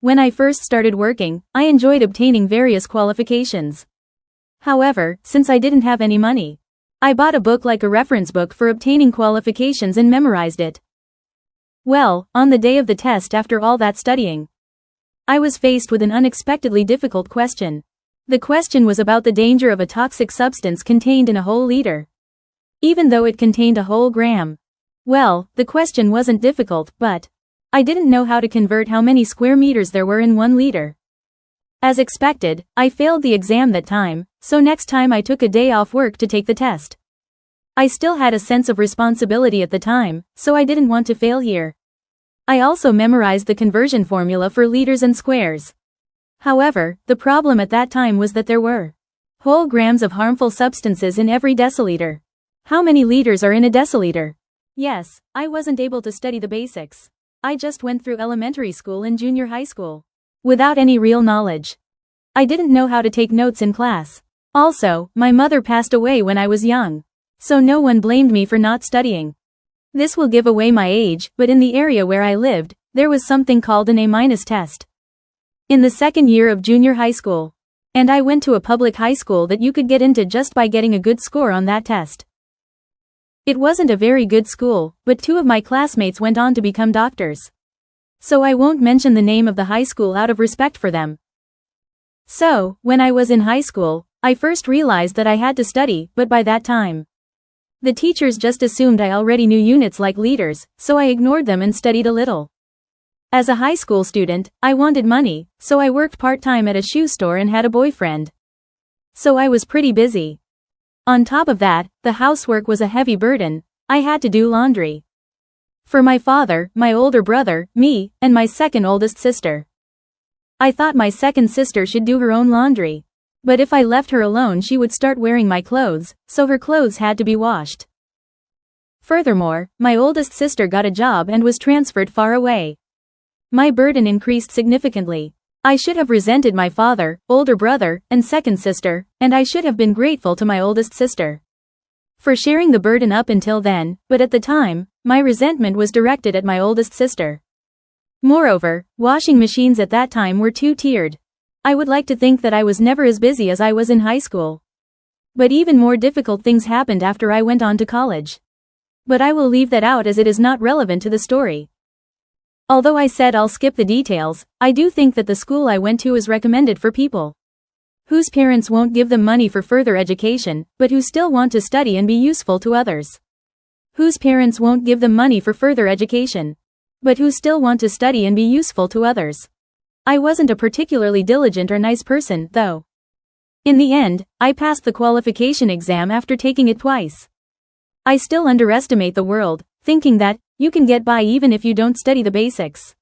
When I first started working, I enjoyed obtaining various qualifications. However, since I didn't have any money, I bought a book like a reference book for obtaining qualifications and memorized it. Well, on the day of the test after all that studying, I was faced with an unexpectedly difficult question. The question was about the danger of a toxic substance contained in a whole liter, even though it contained a whole gram. Well, the question wasn't difficult, but I didn't know how to convert how many square meters there were in 1 liter. As expected, I failed the exam that time, so next time I took a day off work to take the test. I still had a sense of responsibility at the time, so I didn't want to fail here. I also memorized the conversion formula for liters and squares. However, the problem at that time was that there were whole grams of harmful substances in every deciliter. How many liters are in a deciliter? Yes, I wasn't able to study the basics. I just went through elementary school and junior high school without any real knowledge. I didn't know how to take notes in class. Also, my mother passed away when I was young, so no one blamed me for not studying. This will give away my age, but in the area where I lived, there was something called an A- test in the second year of junior high school. And I went to a public high school that you could get into just by getting a good score on that test. It wasn't a very good school, but 2 of my classmates went on to become doctors. So I won't mention the name of the high school out of respect for them. So, when I was in high school, I first realized that I had to study, but by that time, the teachers just assumed I already knew units like liters, so I ignored them and studied a little. As a high school student, I wanted money, so I worked part-time at a shoe store and had a boyfriend. So I was pretty busy. On top of that, the housework was a heavy burden. I had to do laundry for my father, my older brother, me, and my second oldest sister. I thought my second sister should do her own laundry. But if I left her alone she would start wearing my clothes, so her clothes had to be washed. Furthermore, my oldest sister got a job and was transferred far away. My burden increased significantly. I should have resented my father, older brother, and second sister, and I should have been grateful to my oldest sister for sharing the burden up until then, but at the time, my resentment was directed at my oldest sister. Moreover, washing machines at that time were 2-tiered. I would like to think that I was never as busy as I was in high school. But even more difficult things happened after I went on to college. But I will leave that out as it is not relevant to the story. Although I said I'll skip the details, I do think that the school I went to is recommended for people whose parents won't give them money for further education, but who still want to study and be useful to others. Whose parents won't give them money for further education, but who still want to study and be useful to others. I wasn't a particularly diligent or nice person, though. In the end, I passed the qualification exam after taking it twice. I still underestimate the world, thinking that you can get by even if you don't study the basics.